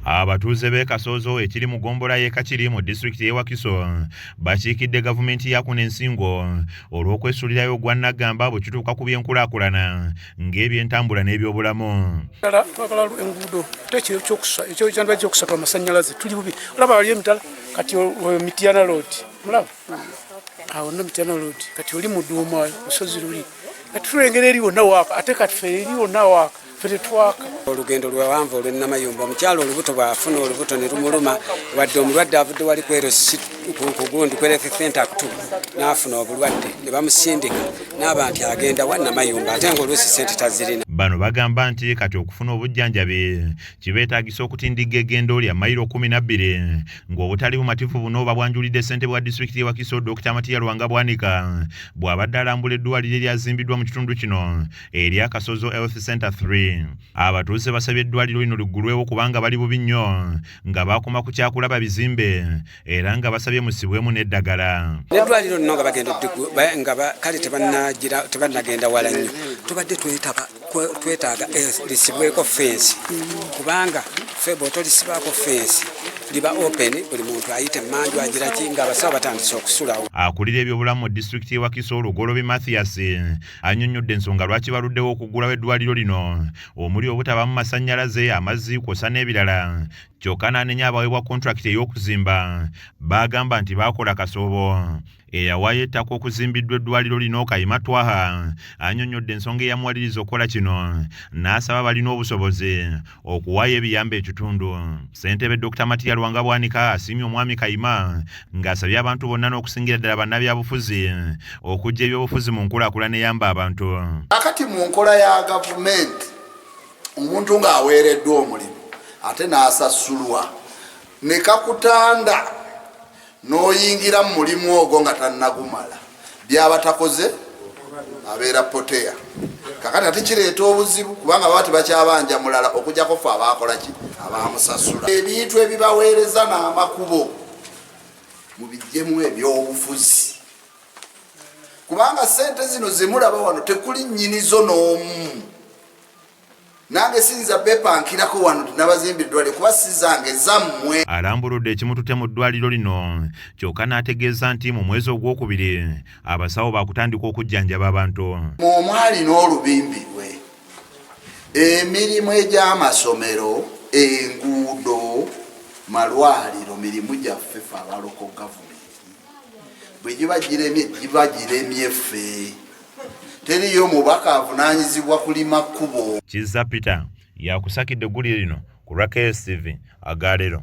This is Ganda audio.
Abatuuze b'e Kasoozo ekiri mu ggombolola y'e Kakiri mu disitulikiti y'e Wakiso bakiikidde gavumenti ya kuno ensingo olw'okwesuulirayo gwa Nagamba bwe kituuka ku by'enkulaakulana ng'ebyentambula n'ebyobulamu. Twagala enguudo ekyo kyandibadde ekyokusatu amasannyalaze tuli bubi. Olaba wali emitala kati Mityana Road mulaba awo nno Mityana Road kati oli Muduuma lusozi luli kati tulengera eri wonna waaka ate kati ffe eri wonna waaka. Olugendo lwawanvu olw'Namayumba omukyalo olubuto bw'afuna olubuto ne lumuluma wadde omulwadde avudde wali kwero kugundi kwereke Fentaktu n'afuna obulwadde ne bamusindika n'abantu agenda wa Namayumba ate ng'oluusi ssente tazirina. Bano bagamba nti kati okufuna obujjanjabi kibeetaagisa okutindiga eggendo lya mayiro 12 ng'obutali bumatifu buno babwanjulidde ssentebe wa disitulikiti y'e Wakiso Dr. Matiya Lwanga Bwanika bw'abadde alambula eddwaliro eryazimbiddwa mu kitundu kino erya Kasoozo Health Center 3. Abatuuze basabye eddwaliro lino liggulwewo kubanga bali bubi nnyo nga bakoma ku kyakulaba bizimbe era nga basabye musibwemu n'eddagala. N'eddwaliro lino nga bagenda kale tebannagenda wala nnyo tubadde twetaaga lisibweko fensi kubanga ffe bw'otolisibaako fensi liba open buli muntu ayite mmanju agira ki ng'abasawo batandise okusulawo. Akulira ebyobulamu mu disitulikiti y'e Wakiso Lugolobe Mathias annyonnyodde ensonga lwaki baluddewo okuggulawo eddwaliro lino omuli obutaba mu masannyalaze amazzi kwosa n'ebirala kyokka n'anenya abaweebwa kontrakiti ey'okuzimba bagamba nti baakola kasoobo. Eyawaayo ettaka okuzimbiddwa eddwaliro lino Kayima Twaha annyonnyodde ensonga eyamuwaliriza okukola kino n'asaba balina obusobozi okuwaayo ebiyamba ekitundu. Ssentebe Dr. Matiya Lwanga Bwanika asiimye omwami Kayima ng'asabye abantu bonna n'okusingira ddala bannabyabufuzi okuggya ebyobufuzi mu nkulaakulana eyamba abantu. Akati mu nkola ya gavumenti omuntu ng'aweereddwa omulimu ate n'asasulwa ne kakutanda n'oyingira mu mulimu ogwo nga tannagumala byaba takoze abeera poteya. Kakati ate kireeta obuzibu kubanga baba tebakyabanja mulala okugyako ffe abaakola ki abaamusasula. Ebintu ebibaweereza n'amakubo mubiggyemu ebyobufuzi kubanga ssente zino zemulaba wano tekuli nnyinizo n'omu. Nange sinza bepankirako wano n'abazimbi eddwaliro kuba si zange zammwe. Alambuludde ekimututte mu ddwaliro lino kyokka n'ategeeza nti mu mwezi ogwokubiri abasawo baakutandika okujjanjaba abantu. Omwali n'olubimbi lwe emirimu egy'amasomero enguudo malwaliro mirimu gyaffe ffe abaloko gavumenti bwe giba giremye ffe. Teriyo mubaka avunaanyizibwa kulima kkubo. Kizza Peter yakusakidde eggulire lino ku KSTV Agalero.